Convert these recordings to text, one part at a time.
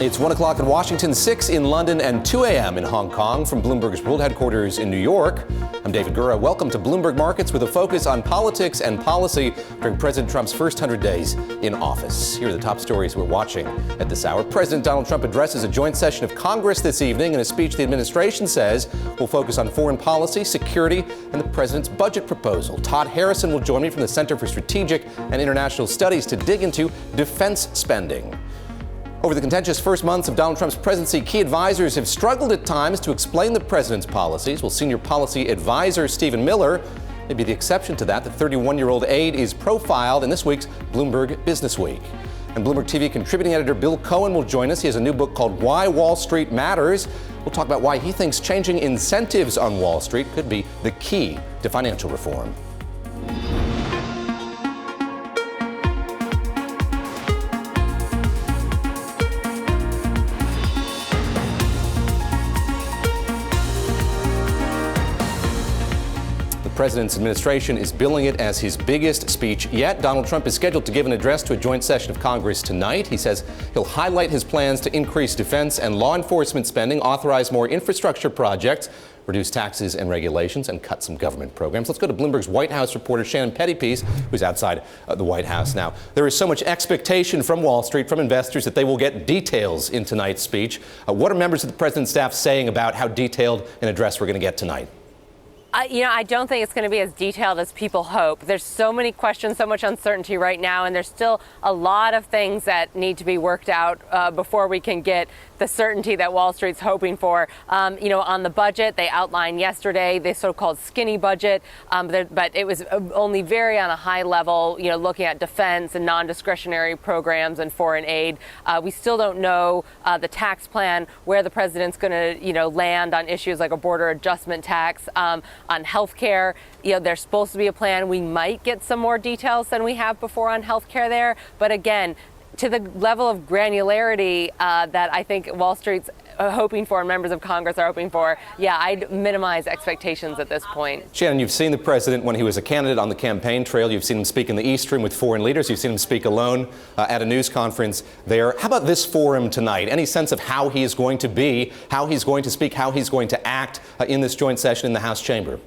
It's 1 o'clock in Washington, 6 in London, and 2 a.m. in Hong Kong from Bloomberg's world headquarters in New York. I'm David Gura. Welcome to Bloomberg Markets with a focus on politics and policy during President Trump's first 100 days in office. Here are the top stories we're watching at this hour. President Donald Trump addresses a joint session of Congress this evening in a speech the administration says will focus on foreign policy, security, and the president's budget proposal. Todd Harrison will join me from the Center for Strategic and International Studies to dig into defense spending. Over the contentious first months of Donald Trump's presidency, key advisors have struggled at times to explain the president's policies. Well, senior policy advisor Stephen Miller may be the exception to that. The 31-year-old aide is profiled in this week's Bloomberg Business Week. And Bloomberg TV contributing editor Bill Cohan will join us. He has a new book called Why Wall Street Matters. We'll talk about why he thinks changing incentives on Wall Street could be the key to financial reform. The president's administration is billing it as his biggest speech yet. Donald Trump is scheduled to give an address to a joint session of Congress tonight. He says he'll highlight his plans to increase defense and law enforcement spending, authorize more infrastructure projects, reduce taxes and regulations, and cut some government programs. Let's go to Bloomberg's White House reporter Shannon Pettypiece, who's outside the White House now. There is so much expectation from Wall Street, from investors, that they will get details in tonight's speech. What are members of the president's staff saying about how detailed an address we're going to get tonight? I don't think it's going to be as detailed as people hope. There's so many questions, so much uncertainty right now, and there's still a lot of things that need to be worked out before we can get the certainty that Wall Street's hoping for. On the budget, they outlined yesterday the so-called skinny budget, but it was only very on a high level, looking at defense and non-discretionary programs and foreign aid. We still don't know the tax plan, where the president's going to, land on issues like a border adjustment tax. On health care, there's supposed to be a plan. We might get some more details than we have before on health care there. But again, to the level of granularity that I think Wall Street's hoping for and members of Congress are hoping for, I'd minimize expectations at this point. Shannon, you've seen the president when he was a candidate on the campaign trail. You've seen him speak in the East Room with foreign leaders. You've seen him speak alone at a news conference there. How about this forum tonight? Any sense of how he is going to be, how he's going to speak, how he's going to act in this joint session in the House chamber?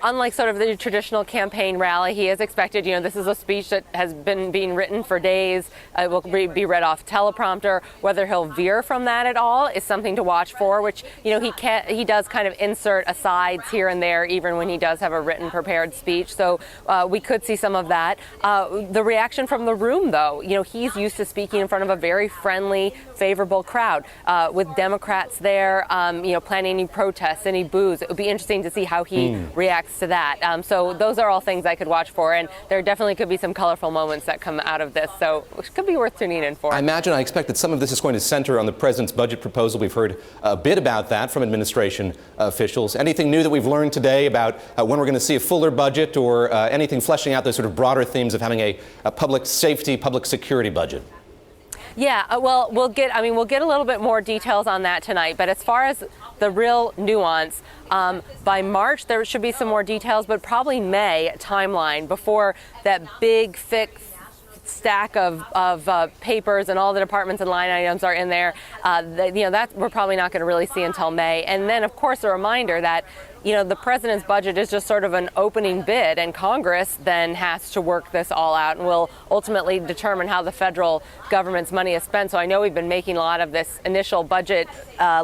Unlike sort of the traditional campaign rally, he is expected, this is a speech that has been being written for days. It will be read off teleprompter. Whether he'll veer from that at all is something to watch for, which, he does kind of insert asides here and there, even when he does have a written prepared speech. So we could see some of that. The reaction from the room, though, he's used to speaking in front of a very friendly, favorable crowd with Democrats there, planning any protests, any boos. It would be interesting to see how he reacts to that. So those are all things I could watch for, and there definitely could be some colorful moments that come out of this, so it could be worth tuning in for. I expect that some of this is going to center on the president's budget proposal. We've heard a bit about that from administration officials. Anything new that we've learned today about when we're going to see a fuller budget, or anything fleshing out those sort of broader themes of having a public safety, public security budget? We'll get a little bit more details on that tonight. But as far as the real nuance, by March there should be some more details, but probably May timeline before that big, thick stack of papers and all the departments and line items are in there. That we're probably not going to really see until May. And then, of course, a reminder that the president's budget is just sort of an opening bid, and Congress then has to work this all out and will ultimately determine how the federal government's money is spent. So I know we've been making a lot of this initial budget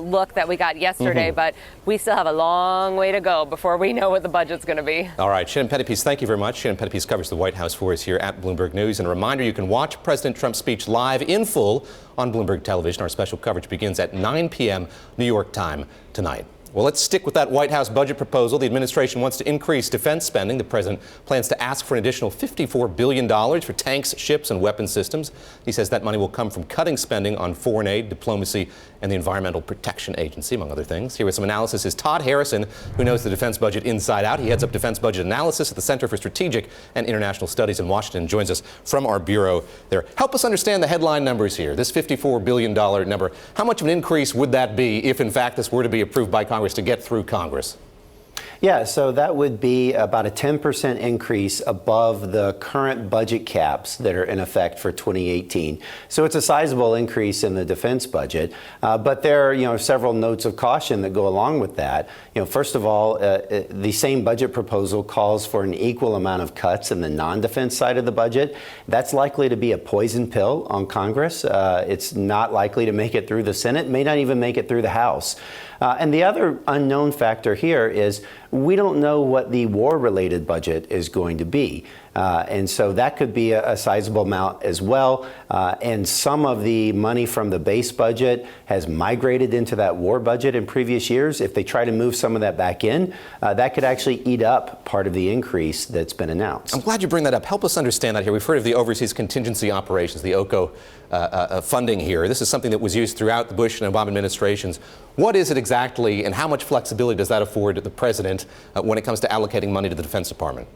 look that we got yesterday, but we still have a long way to go before we know what the budget's going to be. All right, Shannon Pettypiece, thank you very much. Shannon Pettypiece covers the White House for us here at Bloomberg News. And a reminder, you can watch President Trump's speech live in full on Bloomberg Television. Our special coverage begins at 9 p.m. New York time tonight. Well, let's stick with that White House budget proposal. The administration wants to increase defense spending. The president plans to ask for an additional $54 billion for tanks, ships, and weapon systems. He says that money will come from cutting spending on foreign aid, diplomacy, and the Environmental Protection Agency, among other things. Here with some analysis is Todd Harrison, who knows the defense budget inside out. He heads up defense budget analysis at the Center for Strategic and International Studies in Washington, joins us from our bureau there. Help us understand the headline numbers here. This $54 billion number, how much of an increase would that be if, in fact, this were to be approved by Congress to get through Congress? Yeah, so that would be about a 10% increase above the current budget caps that are in effect for 2018. So it's a sizable increase in the defense budget, but there are, several notes of caution that go along with that. First of all, the same budget proposal calls for an equal amount of cuts in the non-defense side of the budget. That's likely to be a poison pill on Congress. It's not likely to make it through the Senate, may not even make it through the House. And the other unknown factor here is we don't know what the war-related budget is going to be. And so that could be a sizable amount as well. And some of the money from the base budget has migrated into that war budget in previous years. If they try to move some of that back in, that could actually eat up part of the increase that's been announced. I'm glad you bring that up. Help us understand that here. We've heard of the Overseas Contingency Operations, the OCO funding here. This is something that was used throughout the Bush and Obama administrations. What is it exactly, and how much flexibility does that afford the president when it comes to allocating money to the Defense Department?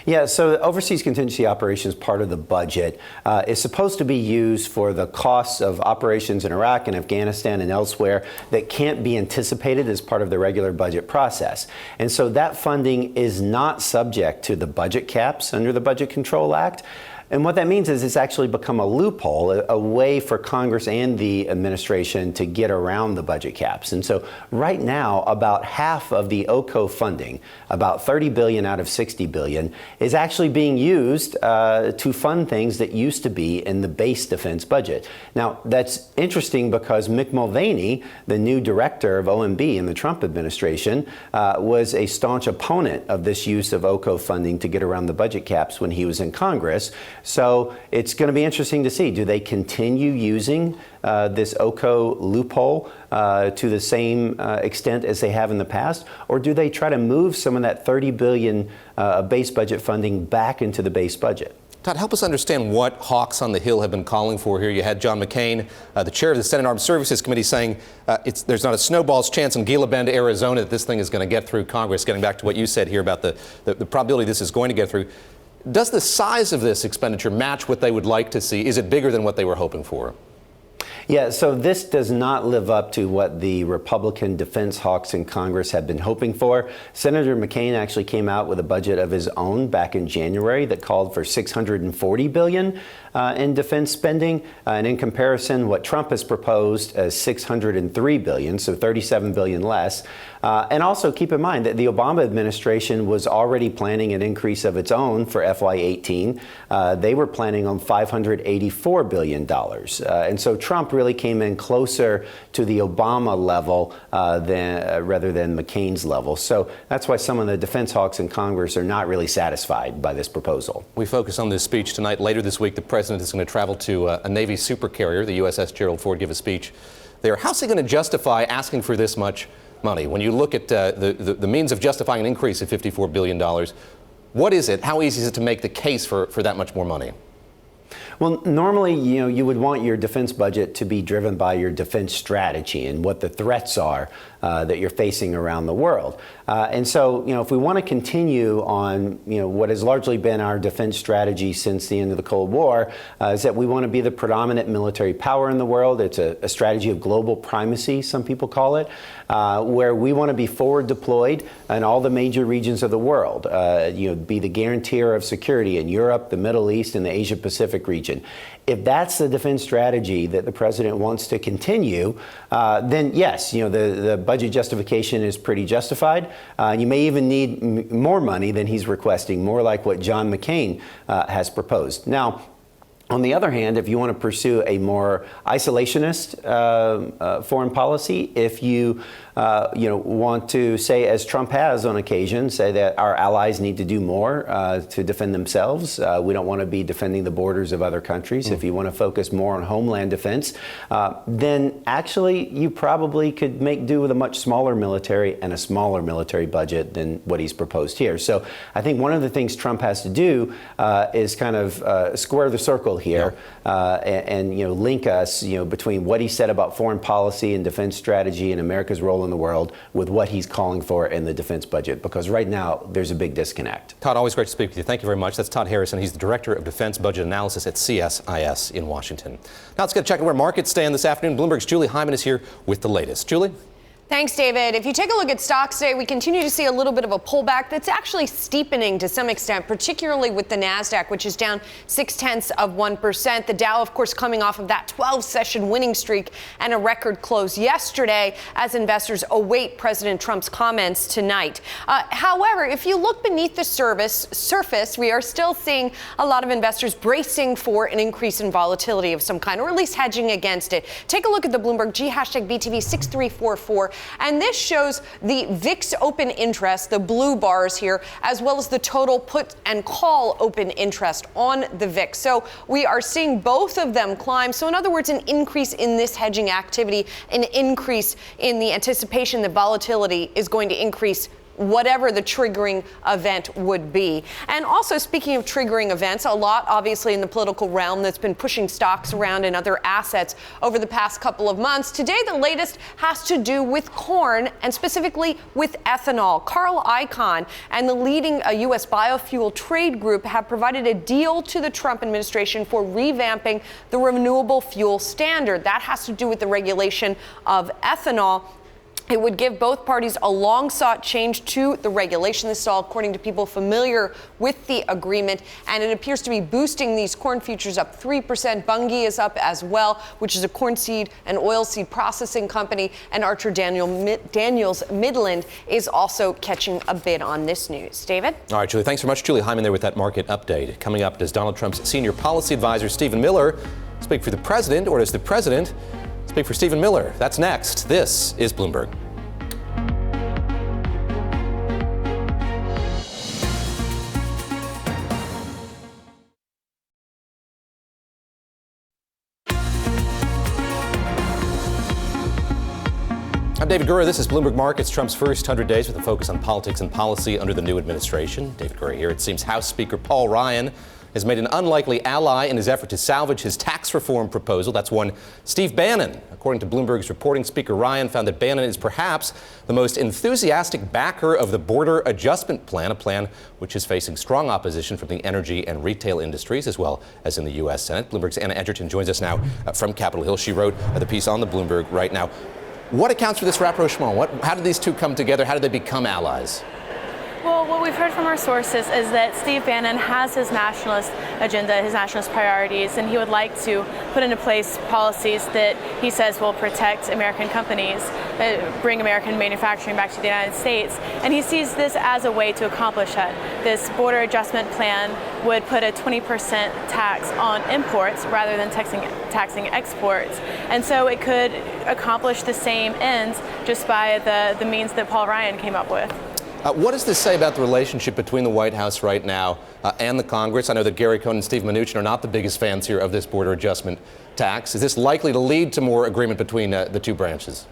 Yeah, so the Overseas Contingency Operations part of the budget is supposed to be used for the costs of operations in Iraq and Afghanistan and elsewhere that can't be anticipated as part of the regular budget process. And so that funding is not subject to the budget caps under the Budget Control Act. And what that means is it's actually become a loophole, a way for Congress and the administration to get around the budget caps. And so right now, about half of the OCO funding, about $30 billion out of $60 billion, is actually being used to fund things that used to be in the base defense budget. Now, that's interesting because Mick Mulvaney, the new director of OMB in the Trump administration, was a staunch opponent of this use of OCO funding to get around the budget caps when he was in Congress. So it's going to be interesting to see. Do they continue using this OCO loophole to the same extent as they have in the past? Or do they try to move some of that $30 billion base budget funding back into the base budget? Todd, help us understand what hawks on the Hill have been calling for here. You had John McCain, the chair of the Senate Armed Services Committee, saying there's not a snowball's chance in Gila Bend, Arizona, that this thing is going to get through Congress. Getting back to what you said here about the probability this is going to get through. Does the size of this expenditure match what they would like to see? Is it bigger than what they were hoping for? Yeah, so this does not live up to what the Republican defense hawks in Congress have been hoping for. Senator McCain actually came out with a budget of his own back in January that called for $640 billion in defense spending. And in comparison, what Trump has proposed is $603 billion, so $37 billion less. And also keep in mind that the Obama administration was already planning an increase of its own for FY18. They were planning on $584 billion. And so Trump really came in closer to the Obama level rather than McCain's level. So that's why some of the defense hawks in Congress are not really satisfied by this proposal. We focus on this speech tonight. Later this week, the president is going to travel to a Navy supercarrier, the USS Gerald Ford, give a speech there. How's he going to justify asking for this much money? When you look at the means of justifying an increase of $54 billion, what is it? How easy is it to make the case for that much more money? Well, normally, you would want your defense budget to be driven by your defense strategy and what the threats are that you're facing around the world. And so, if we want to continue on, what has largely been our defense strategy since the end of the Cold War, is that we want to be the predominant military power in the world. It's a strategy of global primacy, some people call it, where we want to be forward deployed in all the major regions of the world, be the guarantor of security in Europe, the Middle East, and the Asia Pacific region. If that's the defense strategy that the president wants to continue, then yes, the budget justification is pretty justified. You may even need more money than he's requesting, more like what John McCain has proposed. Now, on the other hand, if you want to pursue a more isolationist foreign policy, if you want to say, as Trump has on occasion, say that our allies need to do more to defend themselves. We don't want to be defending the borders of other countries. If you want to focus more on homeland defense, then actually you probably could make do with a much smaller military and a smaller military budget than what he's proposed here. So I think one of the things Trump has to do is kind of square the circle here and link us between what he said about foreign policy and defense strategy and America's role in the world with what he's calling for in the defense budget, because right now there's a big disconnect. Todd, always great to speak with you. Thank you very much. That's Todd Harrison. He's the Director of Defense Budget Analysis at CSIS in Washington. Now let's get a check on where markets stand this afternoon. Bloomberg's Julie Hyman is here with the latest. Julie? Thanks, David. If you take a look at stocks today, we continue to see a little bit of a pullback that's actually steepening to some extent, particularly with the NASDAQ, which is down 0.6%. The Dow, of course, coming off of that 12-session winning streak and a record close yesterday as investors await President Trump's comments tonight. However, if you look beneath the surface, we are still seeing a lot of investors bracing for an increase in volatility of some kind, or at least hedging against it. Take a look at the Bloomberg G #BTV 6344. And this shows the VIX open interest, the blue bars here, as well as the total put and call open interest on the VIX. So we are seeing both of them climb. So in other words, an increase in this hedging activity, an increase in the anticipation that volatility is going to increase whatever the triggering event would be. And also, speaking of triggering events, a lot obviously in the political realm that's been pushing stocks around and other assets over the past couple of months. Today, the latest has to do with corn and specifically with ethanol. Carl Icahn and the leading U.S. biofuel trade group have provided a deal to the Trump administration for revamping the renewable fuel standard. That has to do with the regulation of ethanol. It would give both parties a long-sought change to the regulation. This is all according to people familiar with the agreement, and it appears to be boosting these corn futures up 3%. Bunge is up as well, which is a corn seed and oil seed processing company, and Archer Daniels Midland is also catching a bid on this news. David? All right, Julie, thanks so much. Julie Hyman there with that market update. Coming up, does Donald Trump's senior policy advisor, Stephen Miller, speak for the president, or does the president speak for Stephen Miller? That's next. This is Bloomberg. I'm David Gura. This is Bloomberg Markets, Trump's first 100 days with a focus on politics and policy under the new administration. David Gura here. It seems House Speaker Paul Ryan has made an unlikely ally in his effort to salvage his tax reform proposal. That's one Steve Bannon. According to Bloomberg's reporting, Speaker Ryan found that Bannon is perhaps the most enthusiastic backer of the border adjustment plan, a plan which is facing strong opposition from the energy and retail industries, as well as in the U.S. Senate. Bloomberg's Anna Edgerton joins us now from Capitol Hill. She wrote the piece on the Bloomberg right now. What accounts for this rapprochement? How did these two come together? How did they become allies? Well, what we've heard from our sources is that Steve Bannon has his nationalist agenda, his nationalist priorities, and he would like to put into place policies that he says will protect American companies, bring American manufacturing back to the United States. And he sees this as a way to accomplish that. This border adjustment plan would put a 20% tax on imports rather than taxing exports. And so it could accomplish the same ends just by the means that Paul Ryan came up with. What does this say about the relationship between the White House right now and the Congress? I know that Gary Cohn and Steve Mnuchin are not the biggest fans here of this border adjustment tax. Is this likely to lead to more agreement between the two branches?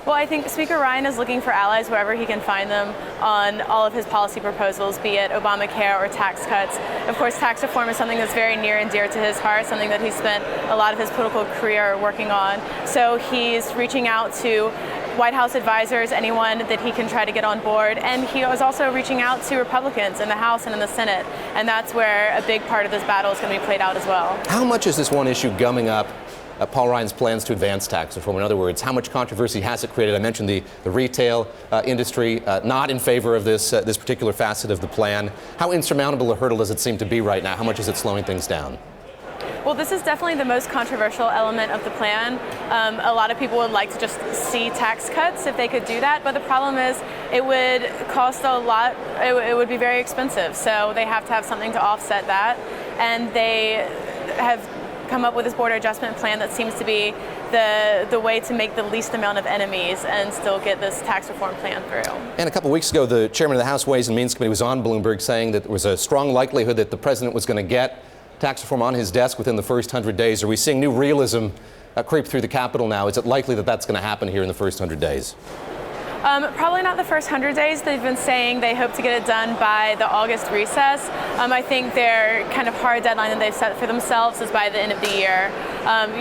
Well, I think Speaker Ryan is looking for allies wherever he can find them on all of his policy proposals, be it Obamacare or tax cuts. Of course, tax reform is something that's very near and dear to his heart, something that he spent a lot of his political career working on. So he's reaching out to White House advisors, anyone that he can try to get on board. And he was also reaching out to Republicans in the House and in the Senate. And that's where a big part of this battle is going to be played out as well. How much is this one issue gumming up Paul Ryan's plans to advance tax reform? In other words, how much controversy has it created? I mentioned the retail industry not in favor of this particular facet of the plan. How insurmountable a hurdle does it seem to be right now? How much is it slowing things down? Well, this is definitely the most controversial element of the plan. A lot of people would like to just see tax cuts if they could do that, but the problem is it would cost a lot. It would be very expensive, so they have to have something to offset that, and they have come up with this border adjustment plan that seems to be the way to make the least amount of enemies and still get this tax reform plan through. And a couple of weeks ago, the chairman of the House Ways and Means Committee was on Bloomberg saying that there was a strong likelihood that the president was going to get tax reform on his desk within the first 100 days. Are we seeing new realism creep through the Capitol now? Is it likely that that's going to happen here in the first 100 days? Probably not the first 100 days. They've been saying they hope to get it done by the August recess. I think their kind of hard deadline that they've set for themselves is by the end of the year.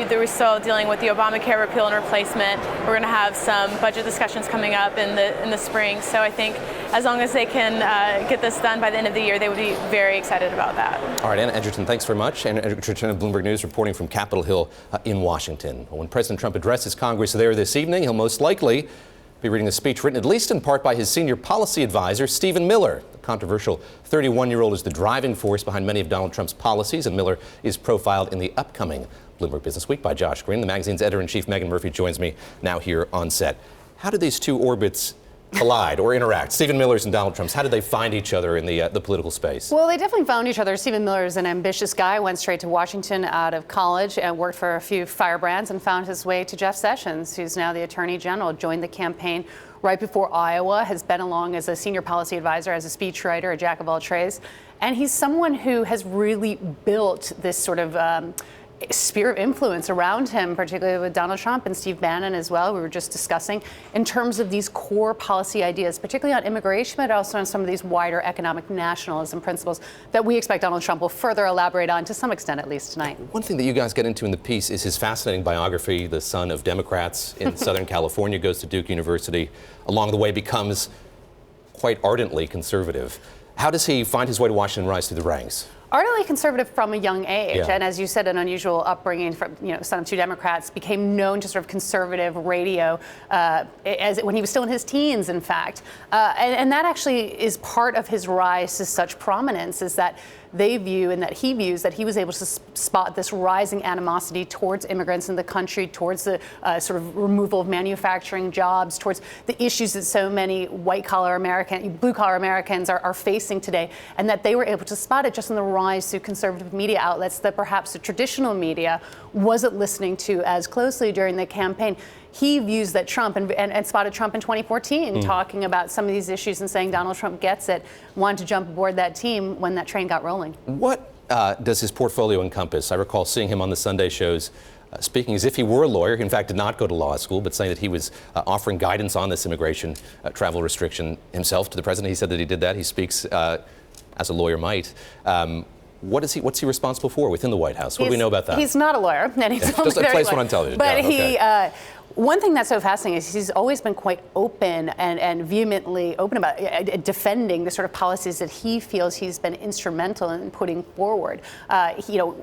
We're still dealing with the Obamacare repeal and replacement. We're going to have some budget discussions coming up in the spring. So I think as long as they can get this done by the end of the year, they would be very excited about that. All right, Anna Edgerton, thanks very much. Anna Edgerton of Bloomberg News reporting from Capitol Hill in Washington. When President Trump addresses Congress there this evening, he'll most likely be reading a speech written at least in part by his senior policy advisor, Stephen Miller. The controversial 31-year-old is the driving force behind many of Donald Trump's policies, and Miller is profiled in the upcoming Bloomberg Business Week by Josh Green. The magazine's editor-in-chief, Megan Murphy, joins me now here on set. How do these two orbits collide or interact? Stephen Miller's and Donald Trump's, how did they find each other in the political space? Well, they definitely found each other. Stephen Miller is an ambitious guy, went straight to Washington out of college and worked for a few firebrands and found his way to Jeff Sessions, who's now the Attorney General, joined the campaign right before Iowa, has been along as a senior policy advisor, as a speechwriter, a jack of all trades. And he's someone who has really built this sort of sphere of influence around him, particularly with Donald Trump and Steve Bannon as well, we were just discussing, in terms of these core policy ideas, particularly on immigration, but also on some of these wider economic nationalism principles that we expect Donald Trump will further elaborate on, to some extent at least tonight. One thing that you guys get into in the piece is his fascinating biography. The son of Democrats in Southern California, goes to Duke University, along the way becomes quite ardently conservative. How does he find his way to Washington and rise through the ranks? Ardently conservative from a young age, Yeah. and as you said, an unusual upbringing from, son of two Democrats, became known to sort of conservative radio when he was still in his teens, in fact. And that actually is part of his rise to such prominence, is that they view, and that he views, that he was able to spot this rising animosity towards immigrants in the country, towards the sort of removal of manufacturing jobs, towards the issues that so many white-collar blue-collar Americans are facing today, and that they were able to spot it just in the rise through conservative media outlets that perhaps the traditional media wasn't listening to as closely during the campaign. He views that Trump, and spotted Trump in 2014 talking about some of these issues and saying Donald Trump gets it, wanted to jump aboard that team when that train got rolling. What does his portfolio encompass? I recall seeing him on the Sunday shows speaking as if he were a lawyer. He in fact did not go to law school, but saying that he was offering guidance on this immigration travel restriction himself to the president. He said that he did that. He speaks as a lawyer might. What's he responsible for within the White House? What do we know about that? He's not a lawyer, and he's just a place one on television. But yeah, okay. One thing that's so fascinating is he's always been quite open and vehemently open about defending the sort of policies that he feels he's been instrumental in putting forward.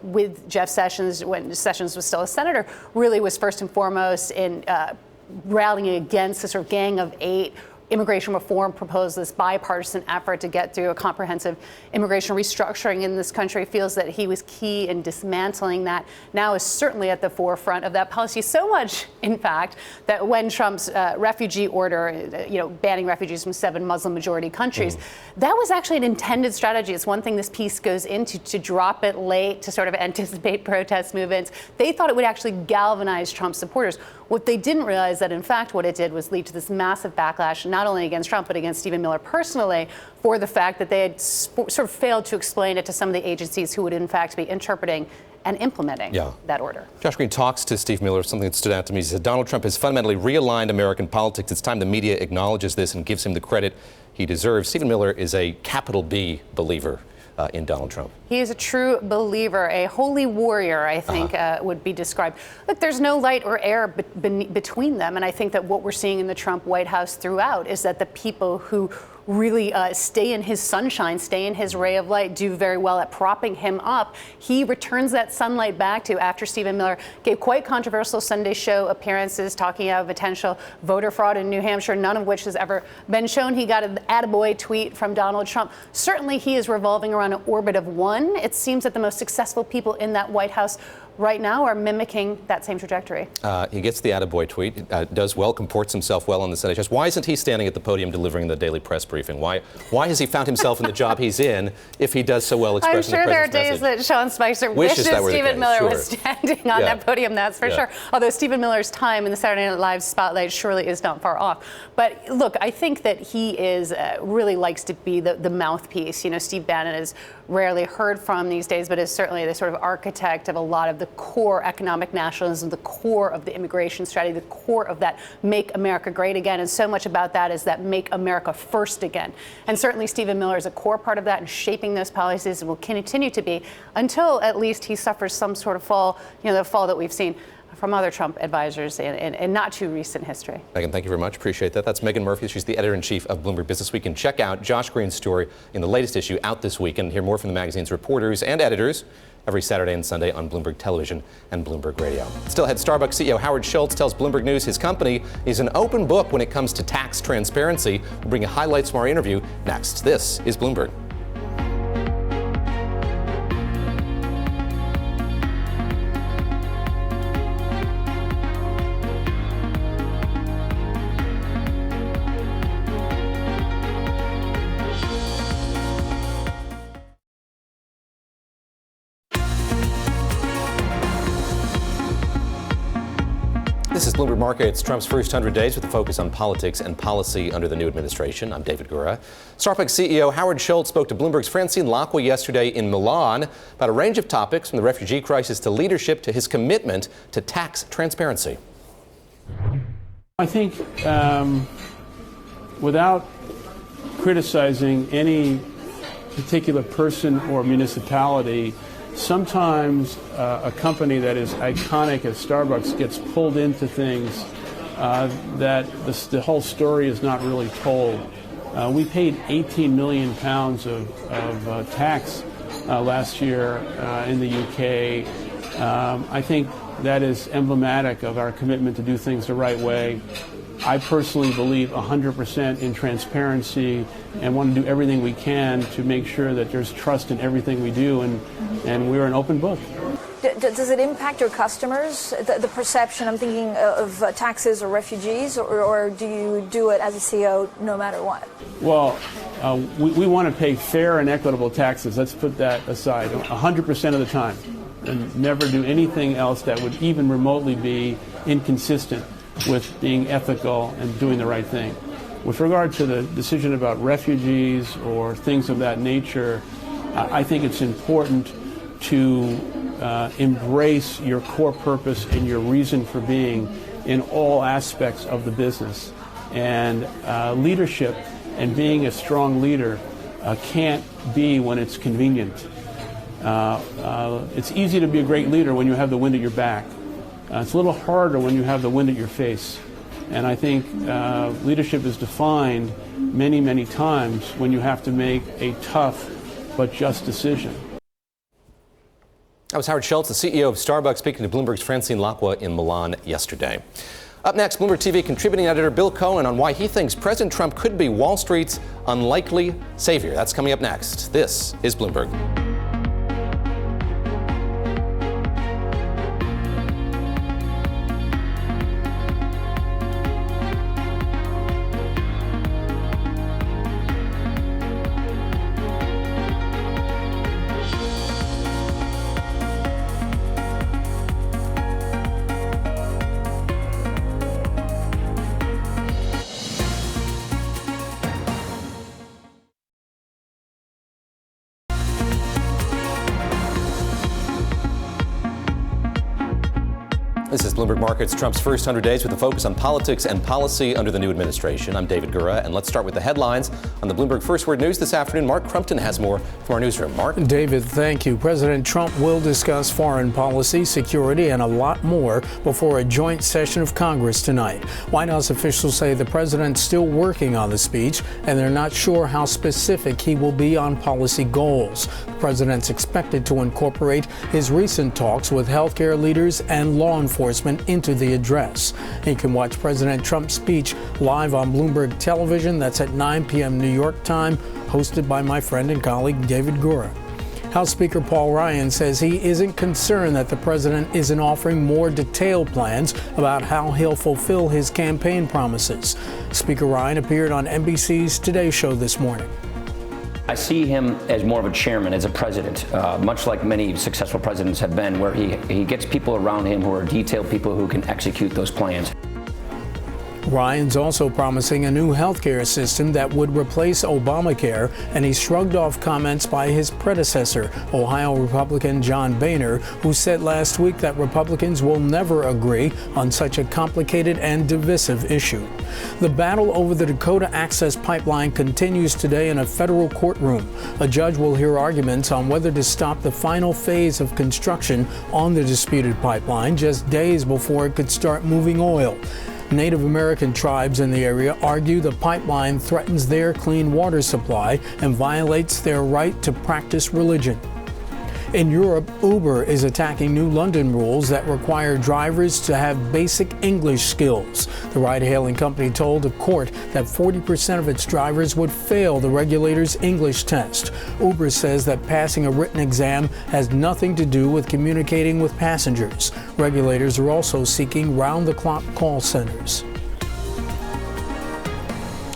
With Jeff Sessions, when Sessions was still a senator, really was first and foremost in rallying against the sort of Gang of Eight immigration reform proposal, this bipartisan effort to get through a comprehensive immigration restructuring in this country. Feels that he was key in dismantling that. Now is certainly at the forefront of that policy. So much, in fact, that when Trump's refugee order, banning refugees from 7 Muslim-majority countries, that was actually an intended strategy. It's one thing this piece goes into, to drop it late, to sort of anticipate protest movements. They thought it would actually galvanize Trump supporters. What they didn't realize that, in fact, what it did was lead to this massive backlash, not only against Trump, but against Stephen Miller personally, for the fact that they had sort of failed to explain it to some of the agencies who would, in fact, be interpreting and implementing that order. Josh Green talks to Steve Miller, something that stood out to me. He said, Donald Trump has fundamentally realigned American politics. It's time the media acknowledges this and gives him the credit he deserves. Stephen Miller is a capital B believer in Donald Trump. He is a true believer, a holy warrior, I think, would be described. Look, there's no light or air between them, and I think that what we're seeing in the Trump White House throughout is that the people who really stay in his sunshine, stay in his ray of light, do very well at propping him up. He returns that sunlight back to, after Stephen Miller gave quite controversial Sunday show appearances talking about potential voter fraud in New Hampshire, none of which has ever been shown. He got an attaboy tweet from Donald Trump. Certainly he is revolving around an orbit of one. It seems that the most successful people in that White House right now are mimicking that same trajectory. He gets the attaboy tweet, does well, comports himself well on the Senate. Why isn't he standing at the podium delivering the daily press briefing? Why has he found himself in the job he's in if he does so well expressing I'm sure the there are president's days message? that Sean Spicer wishes Stephen Miller was Sure. standing on that podium, that's for sure. Although Stephen Miller's time in the Saturday Night Live spotlight surely is not far off. But look, I think that he is really likes to be the mouthpiece. Steve Bannon is rarely heard from these days, but is certainly the sort of architect of a lot of the core economic nationalism, the core of the immigration strategy, the core of that Make America Great Again. And so much about that is that Make America First Again. And certainly Stephen Miller is a core part of that and shaping those policies and will continue to be until at least he suffers some sort of fall, the fall that we've seen from other Trump advisors in not too recent history. Megan, thank you very much. Appreciate that. That's Megan Murphy. She's the editor-in-chief of Bloomberg Business Week. And check out Josh Green's story in the latest issue out this week and hear more from the magazine's reporters and editors every Saturday and Sunday on Bloomberg Television and Bloomberg Radio. Still ahead, Starbucks CEO Howard Schultz tells Bloomberg News his company is an open book when it comes to tax transparency. We'll bring you highlights from our interview next. This is Bloomberg. This is Bloomberg Markets, Trump's first 100 days with a focus on politics and policy under the new administration. I'm David Gura. Starbucks CEO Howard Schultz spoke to Bloomberg's Francine Lacqua yesterday in Milan about a range of topics from the refugee crisis to leadership to his commitment to tax transparency. I think without criticizing any particular person or municipality, sometimes a company that is iconic as Starbucks gets pulled into things that the whole story is not really told. We paid 18 million pounds of tax last year in the UK. I think that is emblematic of our commitment to do things the right way. I personally believe 100% in transparency and want to do everything we can to make sure that there's trust in everything we do, and we're an open book. Does it impact your customers, the perception, I'm thinking of taxes or refugees, or do you do it as a CEO no matter what? Well, we want to pay fair and equitable taxes. Let's put that aside 100% of the time, and never do anything else that would even remotely be inconsistent with being ethical and doing the right thing. With regard to the decision about refugees or things of that nature, I think it's important to embrace your core purpose and your reason for being in all aspects of the business. And leadership and being a strong leader can't be when it's convenient. It's easy to be a great leader when you have the wind at your back. It's a little harder when you have the wind at your face. And I think leadership is defined many, many times when you have to make a tough but just decision. That was Howard Schultz, the CEO of Starbucks, speaking to Bloomberg's Francine Lacqua in Milan yesterday. Up next, Bloomberg TV contributing editor Bill Cohan on why he thinks President Trump could be Wall Street's unlikely savior. That's coming up next. This is Bloomberg. This is Bloomberg Markets, Trump's first 100 days with a focus on politics and policy under the new administration. I'm David Gura, and let's start with the headlines. On the Bloomberg First Word News this afternoon, Mark Crumpton has more from our newsroom. Mark? David, thank you. President Trump will discuss foreign policy, security, and a lot more before a joint session of Congress tonight. White House officials say the president's still working on the speech, and they're not sure how specific he will be on policy goals. The president's expected to incorporate his recent talks with healthcare leaders and law enforcement into the address. You can watch President Trump's speech live on Bloomberg Television. That's at 9 p.m. New York time, hosted by my friend and colleague David Gura. House Speaker Paul Ryan says he isn't concerned that the president isn't offering more detailed plans about how he'll fulfill his campaign promises. Speaker Ryan appeared on NBC's Today Show this morning. I see him as more of a chairman, as a president, much like many successful presidents have been, where he gets people around him who are detailed people who can execute those plans. Ryan's also promising a new healthcare system that would replace Obamacare, and he shrugged off comments by his predecessor, Ohio Republican John Boehner, who said last week that Republicans will never agree on such a complicated and divisive issue. The battle over the Dakota Access Pipeline continues today in a federal courtroom. A judge will hear arguments on whether to stop the final phase of construction on the disputed pipeline just days before it could start moving oil. Native American tribes in the area argue the pipeline threatens their clean water supply and violates their right to practice religion. In Europe, Uber is attacking new London rules that require drivers to have basic English skills. The ride-hailing company told a court that 40% of its drivers would fail the regulator's English test. Uber says that passing a written exam has nothing to do with communicating with passengers. Regulators are also seeking round-the-clock call centers.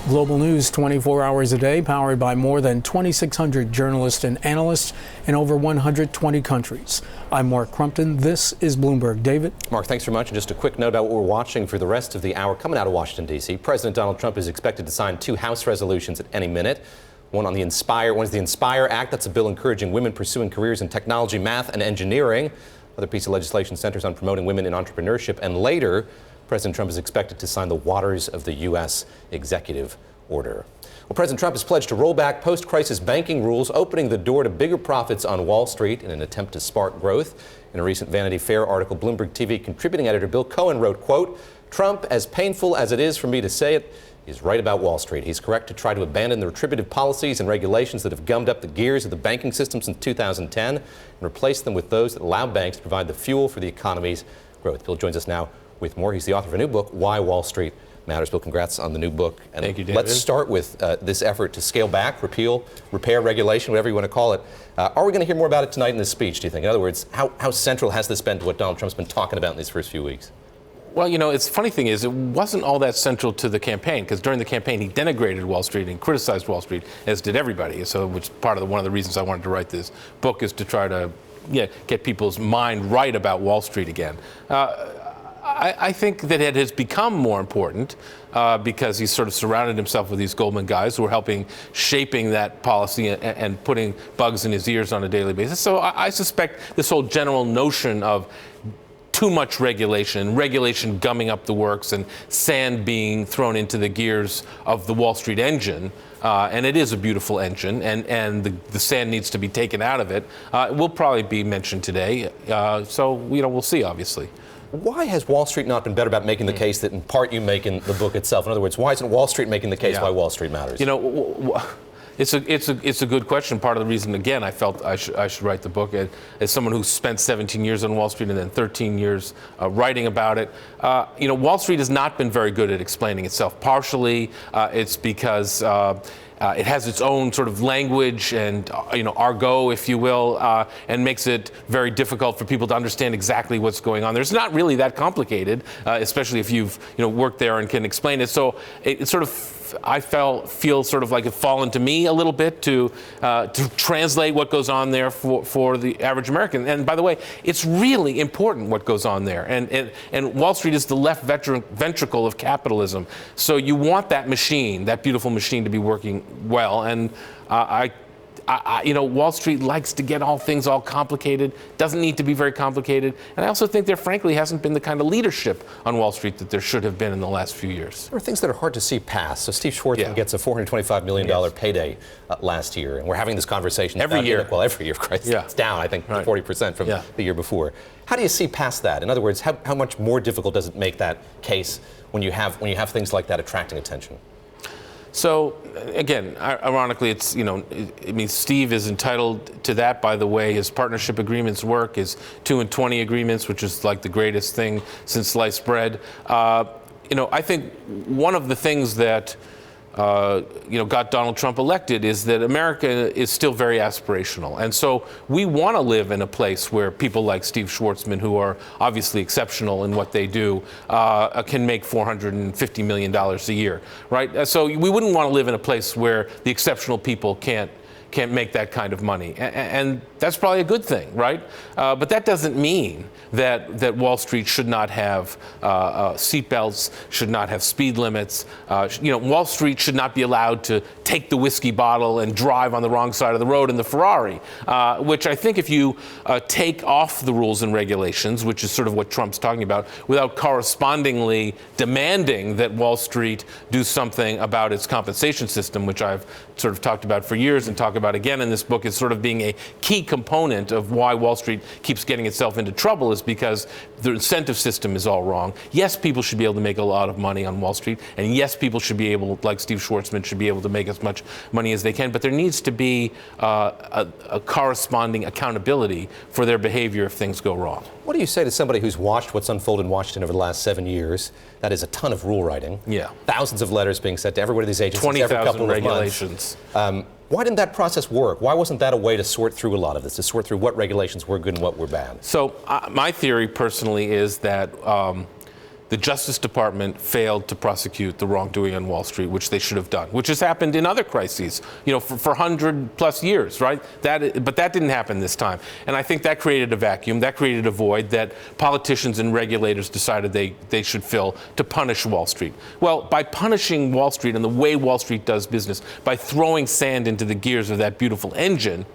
Global news 24 hours a day, powered by more than 2,600 journalists and analysts in over 120 countries. I'm Mark Crumpton. This is Bloomberg. David? Mark, thanks very much. And just a quick note about what we're watching for the rest of the hour. Coming out of Washington, D.C., President Donald Trump is expected to sign 2 House resolutions at any minute. One is the Inspire Act. That's a bill encouraging women pursuing careers in technology, math, and engineering. Another piece of legislation centers on promoting women in entrepreneurship. And later, President Trump is expected to sign the Waters of the U.S. Executive Order. Well, President Trump has pledged to roll back post-crisis banking rules, opening the door to bigger profits on Wall Street in an attempt to spark growth. In a recent Vanity Fair article, Bloomberg TV contributing editor Bill Cohan wrote, quote, "Trump, as painful as it is for me to say it, is right about Wall Street. He's correct to try to abandon the retributive policies and regulations that have gummed up the gears of the banking system since 2010 and replace them with those that allow banks to provide the fuel for the economy's growth." Bill joins us now with more. He's the author of a new book, Why Wall Street Matters. Bill, congrats on the new book. And thank you, David. Let's start with this effort to scale back, repeal, repair, regulation, whatever you want to call it. Are we going to hear more about it tonight in this speech, do you think? In other words, how central has this been to what Donald Trump's been talking about in these first few weeks? Well, you know, it's funny thing is it wasn't all that central to the campaign, because during the campaign he denigrated Wall Street and criticized Wall Street, as did everybody. So, which one of the reasons I wanted to write this book is to try to get people's mind right about Wall Street again. I think that it has become more important because he's sort of surrounded himself with these Goldman guys who are helping shaping that policy and putting bugs in his ears on a daily basis. So I suspect this whole general notion of too much regulation gumming up the works, and sand being thrown into the gears of the Wall Street engine, and it is a beautiful engine, and the sand needs to be taken out of it, will probably be mentioned today. So we'll see, obviously. Why has Wall Street not been better about making the case that in part you make in the book itself? In other words, why isn't Wall Street making the case why Wall Street matters? You know, it's a good question. Part of the reason, again, I felt I should write the book as someone who spent 17 years on Wall Street and then 13 years writing about it. Wall Street has not been very good at explaining itself. Partially, it's because it has its own sort of language and, argot, if you will, and makes it very difficult for people to understand exactly what's going on. There's not really that complicated, especially if you've, worked there and can explain it. So it sort of, I feel sort of like it's fallen to me a little bit to translate what goes on there for the average American. And by the way, it's really important what goes on there. And Wall Street is the left ventricle of capitalism. So you want that machine, that beautiful machine, to be working well. And Wall Street likes to get things all complicated, doesn't need to be very complicated. And I also think there, frankly, hasn't been the kind of leadership on Wall Street that there should have been in the last few years. There are things that are hard to see past. So Steve Schwarzman gets a $425 million payday last year. And we're having this conversation every year. Well, every year, Christ. Yeah. It's down, I think, 40% from the year before. How do you see past that? In other words, how much more difficult does it make that case when you have things like that attracting attention? So, again, ironically, it's, Steve is entitled to that by the way his partnership agreements work, his 2 and 20 agreements, which is like the greatest thing since sliced bread. I think one of the things that got Donald Trump elected is that America is still very aspirational. And so we want to live in a place where people like Steve Schwarzman, who are obviously exceptional in what they do, can make $450 million a year, right? So we wouldn't want to live in a place where the exceptional people can't make that kind of money. And that's probably a good thing, right? But that doesn't mean that Wall Street should not have seatbelts, should not have speed limits. Wall Street should not be allowed to take the whiskey bottle and drive on the wrong side of the road in the Ferrari, which I think if you take off the rules and regulations, which is sort of what Trump's talking about, without correspondingly demanding that Wall Street do something about its compensation system, which I've sort of talked about for years and talk about again in this book, as sort of being a key component of why Wall Street keeps getting itself into trouble is because the incentive system is all wrong. Yes, people should be able to make a lot of money on Wall Street, and yes, people should be able, like Steve Schwarzman, should be able to make as much money as they can, but there needs to be a corresponding accountability for their behavior if things go wrong. What do you say to somebody who's watched what's unfolded in Washington over the last 7 years? That is a ton of rule writing. Yeah. Thousands of letters being sent to every one of these agencies every 20,000 couple of regulations. months. Why didn't that process work? Why wasn't that a way to sort through a lot of this, to sort through what regulations were good and what were bad? So my theory personally is that the Justice Department failed to prosecute the wrongdoing on Wall Street, which they should have done, which has happened in other crises, for 100 plus years, right? But that didn't happen this time. And I think that created a vacuum, that created a void that politicians and regulators decided they should fill to punish Wall Street. Well, by punishing Wall Street and the way Wall Street does business, by throwing sand into the gears of that beautiful engine,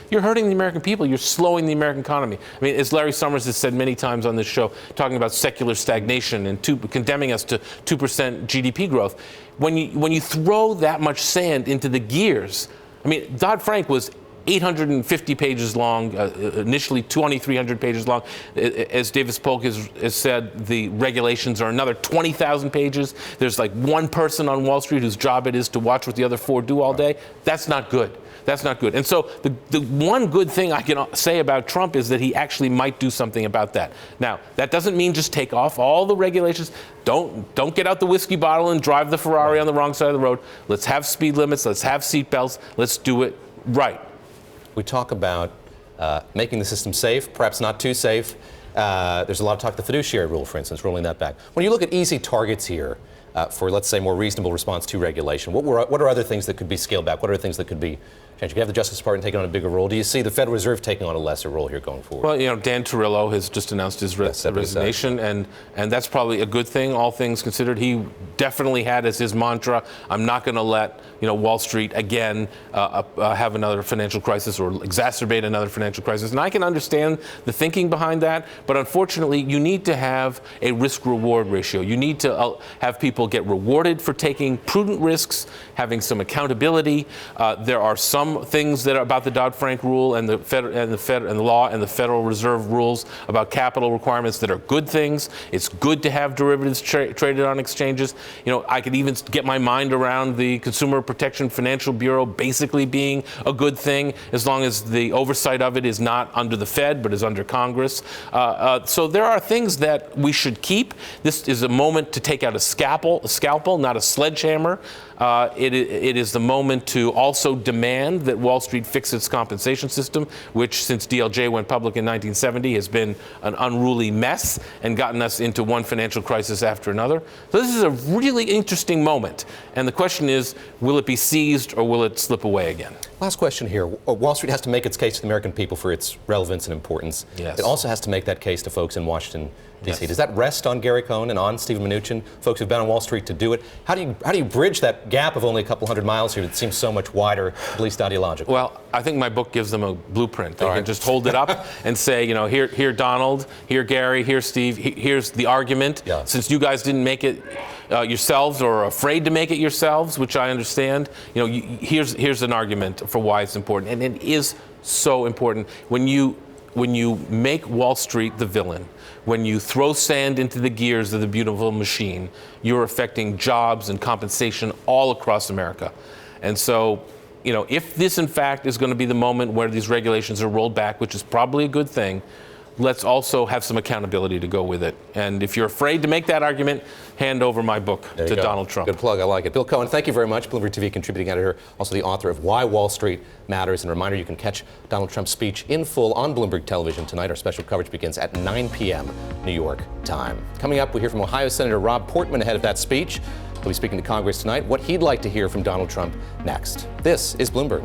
you're hurting the American people. You're slowing the American economy. I mean, as Larry Summers has said many times on this show, talking about secular stagnation and condemning us to 2% GDP growth. When you throw that much sand into the gears, I mean, Dodd-Frank was 850 pages long, initially 2,300 pages long. As Davis Polk has said, the regulations are another 20,000 pages. There's like one person on Wall Street whose job it is to watch what the other four do all day. That's not good. That's not good. And so the one good thing I can say about Trump is that he actually might do something about that. Now, that doesn't mean just take off all the regulations. Don't get out the whiskey bottle and drive the Ferrari on the wrong side of the road. Let's have speed limits. Let's have seat belts. Let's do it right. We talk about making the system safe, perhaps not too safe. There's a lot of talk, the fiduciary rule, for instance, rolling that back. When you look at easy targets here for, let's say, more reasonable response to regulation, what are other things that could be scaled back? What are things that could be changed? You have the Justice Department taking on a bigger role. Do you see the Federal Reserve taking on a lesser role here going forward? Well, Dan Torello has just announced his resignation, and that's probably a good thing, all things considered. He definitely had as his mantra, I'm not going to let Wall Street again have another financial crisis or exacerbate another financial crisis. And I can understand the thinking behind that, but unfortunately, you need to have a risk-reward ratio. You need to have people get rewarded for taking prudent risks, having some accountability. There are some things that are about the Dodd-Frank rule and the law and the Federal Reserve rules about capital requirements that are good things. It's good to have derivatives traded on exchanges. I could even get my mind around the Consumer Protection Financial Bureau basically being a good thing as long as the oversight of it is not under the Fed but is under Congress. So there are things that we should keep. This is a moment to take out a scalpel, not a sledgehammer. It is the moment to also demand that Wall Street fix its compensation system, which since DLJ went public in 1970 has been an unruly mess and gotten us into one financial crisis after another. So this is a really interesting moment. And the question is, will it be seized or will it slip away again? Last question here. Wall Street has to make its case to the American people for its relevance and importance. Yes. It also has to make that case to folks in Washington, D.C. Yes. Does that rest on Gary Cohan and on Steven Mnuchin, folks who've been on Wall Street to do it? How do you bridge that gap of only a couple hundred miles here that seems so much wider, at least ideologically? Well, I think my book gives them a blueprint. They can just hold it up and say, here Donald, here Gary, here Steve, here's the argument. Yeah. Since you guys didn't make it yourselves or are afraid to make it yourselves, which I understand, here's an argument for why it's important. And it is so important. When you make Wall Street the villain, when you throw sand into the gears of the beautiful machine, you're affecting jobs and compensation all across America. And so, if this in fact is going to be the moment where these regulations are rolled back, which is probably a good thing, let's also have some accountability to go with it. And if you're afraid to make that argument, hand over my book to Donald Trump. Good plug, I like it. Bill Cohan, thank you very much. Bloomberg TV contributing editor, also the author of Why Wall Street Matters. And a reminder, you can catch Donald Trump's speech in full on Bloomberg Television tonight. Our special coverage begins at 9 p.m. New York time. Coming up, we hear from Ohio Senator Rob Portman ahead of that speech. He'll be speaking to Congress tonight. What he'd like to hear from Donald Trump next. This is Bloomberg.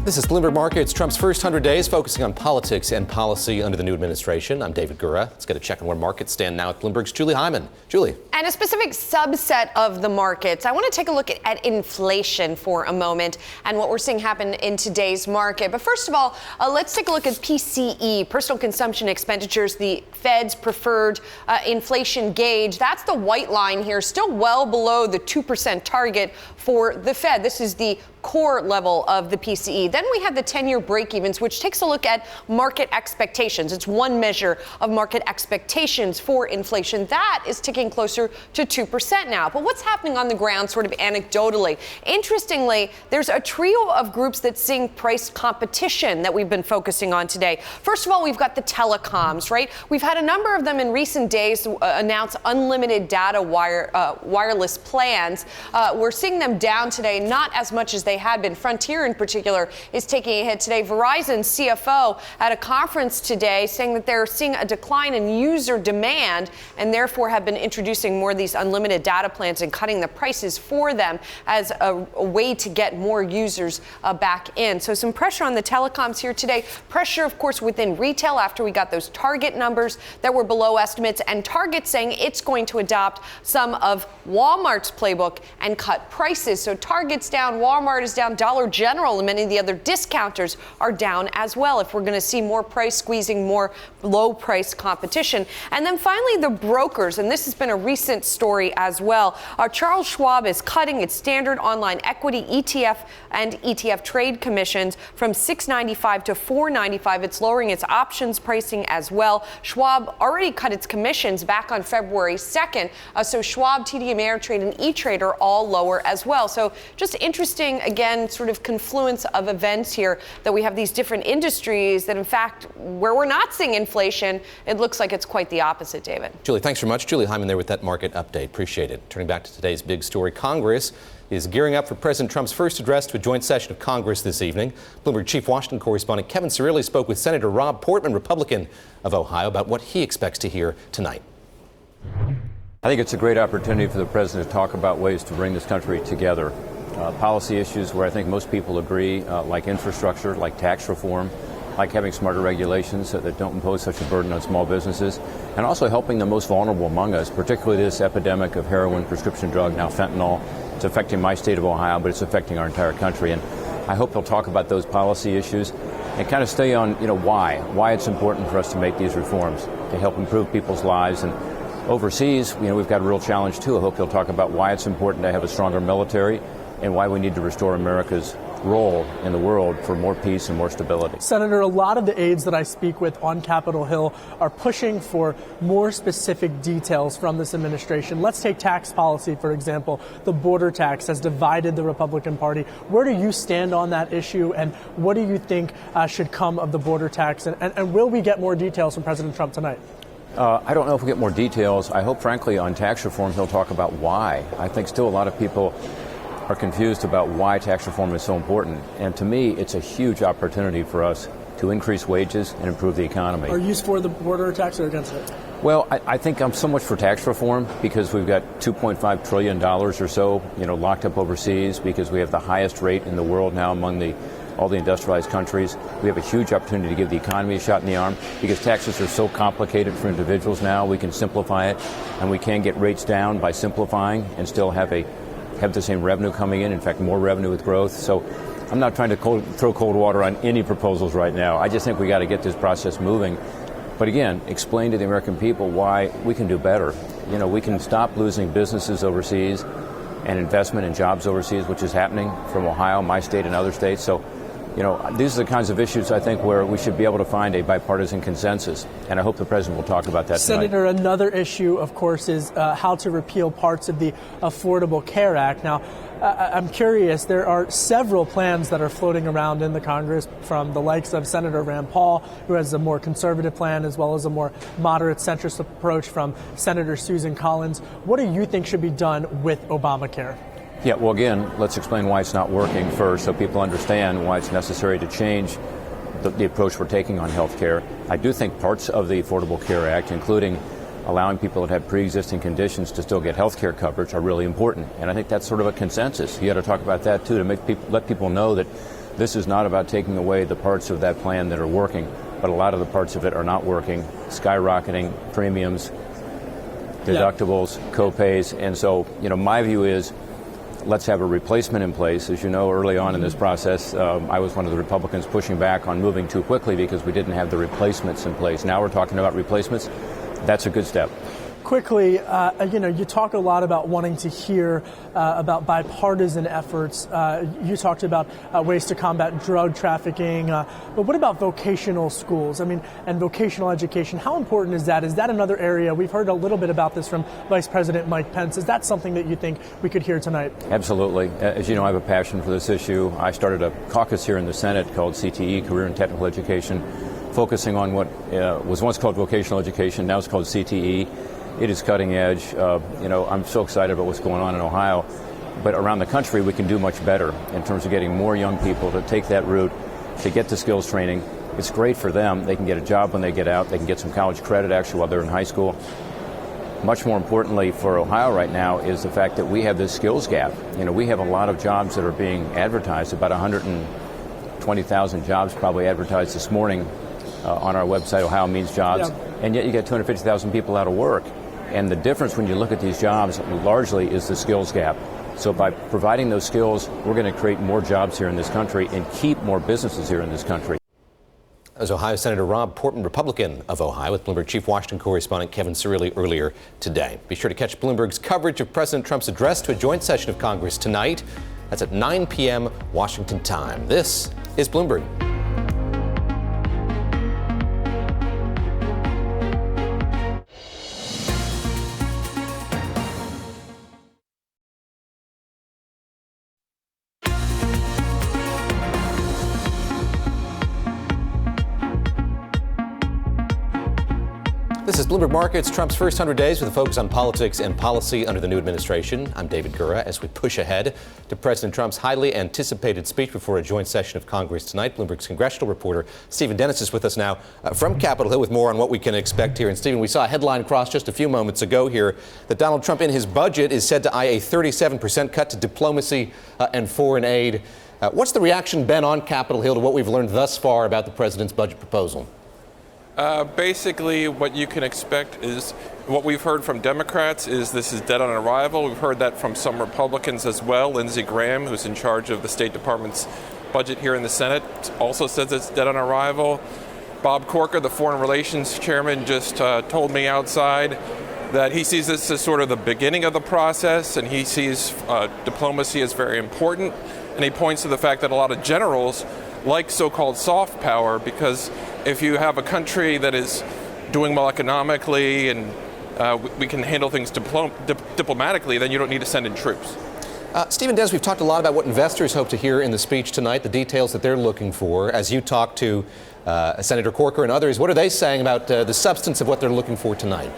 This is Bloomberg Markets, Trump's first 100 days, focusing on politics and policy under the new administration. I'm David Gura. Let's get a check on where markets stand now at Bloomberg's Julie Hyman. Julie. And a specific subset of the markets. I want to take a look at inflation for a moment and what we're seeing happen in today's market. But first of all, let's take a look at PCE, personal consumption expenditures, the Fed's preferred inflation gauge. That's the white line here, still well below the 2% target for the Fed. This is the core level of the PCE. Then we have the 10-year break-evens, which takes a look at market expectations. It's one measure of market expectations for inflation. That is ticking closer to 2% now. But what's happening on the ground sort of anecdotally? Interestingly, there's a trio of groups that's seeing price competition that we've been focusing on today. First of all, we've got the telecoms, right? We've had a number of them in recent days announce unlimited data wireless plans. We're seeing them down today, not as much as they had been. Frontier in particular is taking a hit today. Verizon's CFO at a conference today saying that they're seeing a decline in user demand and therefore have been introducing more of these unlimited data plans and cutting the prices for them as a way to get more users back in. So some pressure on the telecoms here today. Pressure, of course, within retail after we got those Target numbers that were below estimates, and Target saying it's going to adopt some of Walmart's playbook and cut prices. So Target's down, Walmart is down, Dollar General and many of the other discounters are down as well if we're going to see more price squeezing, more low price competition. And then finally, the brokers, and this has been a recent story as well. Charles Schwab is cutting its standard online equity ETF and ETF trade commissions from $6.95 to $4.95. It's lowering its options pricing as well. Schwab already cut its commissions back on February 2nd. So Schwab, TD Ameritrade, and E-Trade are all lower as well. So just interesting, again, sort of confluence of events here that we have these different industries that, in fact, where we're not seeing inflation, it looks like it's quite the opposite, David. Julie, thanks very much. Julie Hyman there with that market update. Appreciate it. Turning back to today's big story, Congress is gearing up for President Trump's first address to a joint session of Congress this evening. Bloomberg Chief Washington correspondent Kevin Cirilli spoke with Senator Rob Portman, Republican of Ohio, about what he expects to hear tonight. I think it's a great opportunity for the president to talk about ways to bring this country together. Policy issues where I think most people agree, like infrastructure, like tax reform, like having smarter regulations that don't impose such a burden on small businesses, and also helping the most vulnerable among us, particularly this epidemic of heroin, prescription drug, now fentanyl. It's affecting my state of Ohio, but it's affecting our entire country. And I hope he'll talk about those policy issues and kind of stay on, why it's important for us to make these reforms to help improve people's lives. And overseas, we've got a real challenge too. I hope he'll talk about why it's important to have a stronger military and why we need to restore America's role in the world for more peace and more stability. Senator, a lot of the aides that I speak with on Capitol Hill are pushing for more specific details from this administration. Let's take tax policy, for example. The border tax has divided the Republican Party. Where do you stand on that issue, and what do you think should come of the border tax? And will we get more details from President Trump tonight? I don't know if we get more details. I hope, frankly, on tax reform, he'll talk about why. I think still a lot of people are confused about why tax reform is so important. And to me, it's a huge opportunity for us to increase wages and improve the economy. Are you for the border tax or against it? Well, I think I'm so much for tax reform because we've got $2.5 trillion or so, locked up overseas because we have the highest rate in the world now among all the industrialized countries. We have a huge opportunity to give the economy a shot in the arm because taxes are so complicated for individuals now. We can simplify it, and we can get rates down by simplifying and still have the same revenue coming in fact, more revenue with growth. So I'm not trying to throw cold water on any proposals right now. I just think we got to get this process moving. But again, explain to the American people why we can do better. We can stop losing businesses overseas and investment in jobs overseas, which is happening from Ohio, my state, and other states. So, these are the kinds of issues I think where we should be able to find a bipartisan consensus. And I hope the president will talk about that tonight. Senator, another issue, of course, is how to repeal parts of the Affordable Care Act. Now, I'm curious, there are several plans that are floating around in the Congress from the likes of Senator Rand Paul, who has a more conservative plan, as well as a more moderate centrist approach from Senator Susan Collins. What do you think should be done with Obamacare? Yeah, well, again, let's explain why it's not working first so people understand why it's necessary to change the approach we're taking on health care. I do think parts of the Affordable Care Act, including allowing people that have pre-existing conditions to still get health care coverage, are really important. And I think that's sort of a consensus. You got to talk about that, too, to let people know that This is not about taking away the parts of that plan that are working, but a lot of the parts of it are not working, skyrocketing premiums, deductibles, co-pays. And so, my view is let's have a replacement in place. As you know, early on in this process, I was one of the Republicans pushing back on moving too quickly because we didn't have the replacements in place. Now we're talking about replacements. That's a good step. Quickly, you talk a lot about wanting to hear about bipartisan efforts. You talked about ways to combat drug trafficking. But what about vocational schools? And vocational education. How important is that? Is that another area? We've heard a little bit about this from Vice President Mike Pence. Is that something that you think we could hear tonight? Absolutely. As you know, I have a passion for this issue. I started a caucus here in the Senate called CTE, Career and Technical Education, focusing on what was once called vocational education. Now it's called CTE. It is cutting edge. I'm so excited about what's going on in Ohio. But around the country, we can do much better in terms of getting more young people to take that route, to get to skills training. It's great for them. They can get a job when they get out. They can get some college credit, actually, while they're in high school. Much more importantly for Ohio right now is the fact that we have this skills gap. We have a lot of jobs that are being advertised, about 120,000 jobs probably advertised this morning on our website, Ohio Means Jobs. Yeah. And yet you get 250,000 people out of work. And the difference when you look at these jobs largely is the skills gap. So by providing those skills, we're going to create more jobs here in this country and keep more businesses here in this country. That was Ohio Senator Rob Portman, Republican of Ohio, with Bloomberg Chief Washington correspondent Kevin Cirilli earlier today. Be sure to catch Bloomberg's coverage of President Trump's address to a joint session of Congress tonight. That's at 9 p.m. Washington time. This is Bloomberg. This is Bloomberg Markets, Trump's first 100 days with a focus on politics and policy under the new administration. I'm David Gura as we push ahead to President Trump's highly anticipated speech before a joint session of Congress tonight. Bloomberg's congressional reporter Stephen Dennis is with us now from Capitol Hill with more on what we can expect here. And Stephen, we saw a headline cross just a few moments ago here that Donald Trump in his budget is said to eye a 37% cut to diplomacy and foreign aid. What's the reaction been on Capitol Hill to what we've learned thus far about the president's budget proposal? Basically, what you can expect is what we've heard from Democrats is this is dead on arrival. We've heard that from some Republicans as well. Lindsey Graham, who's in charge of the State Department's budget here in the Senate, also says it's dead on arrival. Bob Corker, the Foreign Relations Chairman, just told me outside that he sees this as sort of the beginning of the process, and he sees diplomacy as very important. And he points to the fact that a lot of generals like so-called soft power, because if you have a country that is doing well economically and we can handle things diplomatically, then you don't need to send in troops. Stephen Dennis, we've talked a lot about what investors hope to hear in the speech tonight, the details that they're looking for. As you talk to Senator Corker and others, what are they saying about the substance of what they're looking for tonight?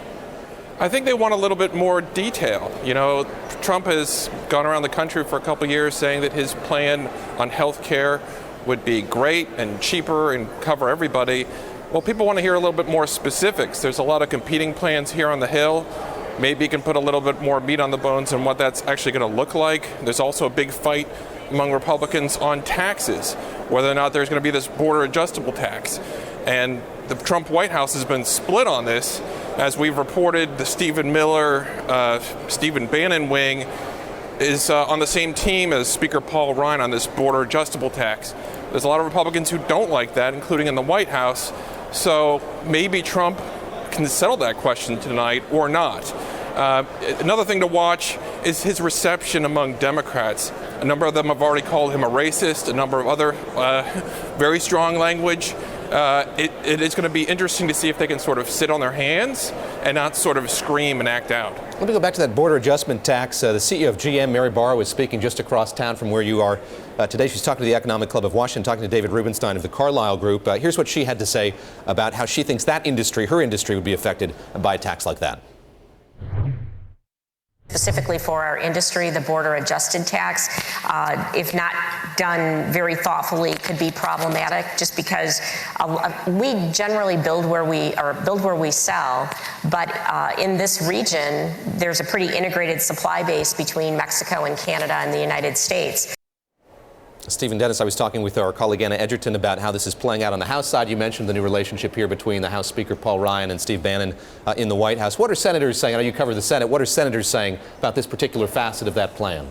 I think they want a little bit more detail. Trump has gone around the country for a couple of years saying that his plan on health care would be great and cheaper and cover everybody. Well, people want to hear a little bit more specifics. There's a lot of competing plans here on the Hill. Maybe you can put a little bit more meat on the bones on what that's actually going to look like. There's also a big fight among Republicans on taxes, whether or not there's going to be this border adjustable tax. And the Trump White House has been split on this. As we've reported, the Stephen Miller, Stephen Bannon wing is on the same team as Speaker Paul Ryan on this border adjustable tax. There's a lot of Republicans who don't like that, including in the White House. So maybe Trump can settle that question tonight or not. Another thing to watch is his reception among Democrats. A number of them have already called him a racist, a number of other very strong language. It is going to be interesting to see if they can sort of sit on their hands and not sort of scream and act out. Let me go back to that border adjustment tax. The CEO of GM, Mary Barra, was speaking just across town from where you are today. She's talking to the Economic Club of Washington, talking to David Rubenstein of the Carlyle Group. Here's what she had to say about how she thinks that industry, her industry, would be affected by a tax like that. Specifically for our industry, the border adjusted tax, if not done very thoughtfully, could be problematic just because we generally build where we sell. But in this region, there's a pretty integrated supply base between Mexico and Canada and the United States. Stephen Dennis, I was talking with our colleague Anna Edgerton about how this is playing out on the House side. You mentioned the new relationship here between the House Speaker Paul Ryan and Steve Bannon in the White House. What are senators saying? I know you cover the Senate. What are senators saying about this particular facet of that plan?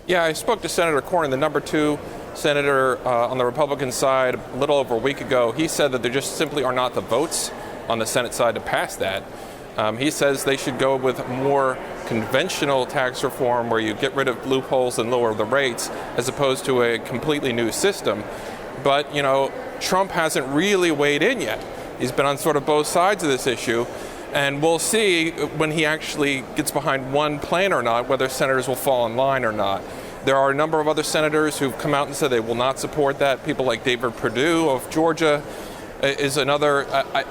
Yeah, I spoke to Senator Cohan, the number 2 senator on the Republican side, a little over a week ago. He said that there just simply are not the votes on the Senate side to pass that. He says they should go with more conventional tax reform where you get rid of loopholes and lower the rates as opposed to a completely new system. But, you know, Trump hasn't really weighed in yet. He's been on sort of both sides of this issue. And we'll see when he actually gets behind one plan or not, whether senators will fall in line or not. There are a number of other senators who've come out and said they will not support that. People like David Perdue of Georgia is another.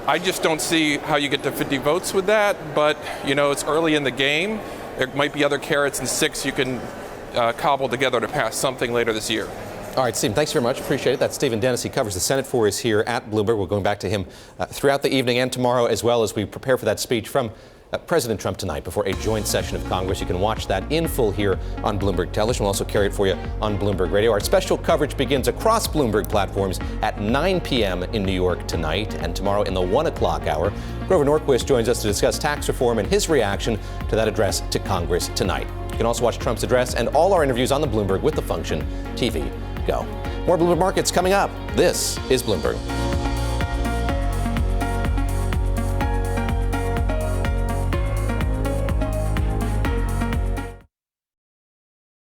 I just don't see how you get to 50 votes with that, but you know, it's early in the game. There might be other carrots and sticks you can cobble together to pass something later this year. All right, Stephen, thanks very much. Appreciate it. That's Stephen Dennis. He covers the Senate for us here at Bloomberg. We're going back to him throughout the evening and tomorrow, as well as we prepare for that speech from President Trump tonight before a joint session of Congress. You can watch that in full here on Bloomberg Television. We'll also carry it for you on Bloomberg Radio. Our special coverage begins across Bloomberg platforms at 9 p.m. in New York tonight and tomorrow in the 1 o'clock hour. Grover Norquist joins us to discuss tax reform and his reaction to that address to Congress tonight. You can also watch Trump's address and all our interviews on the Bloomberg with the function TV Go. More Bloomberg Markets coming up. This is Bloomberg.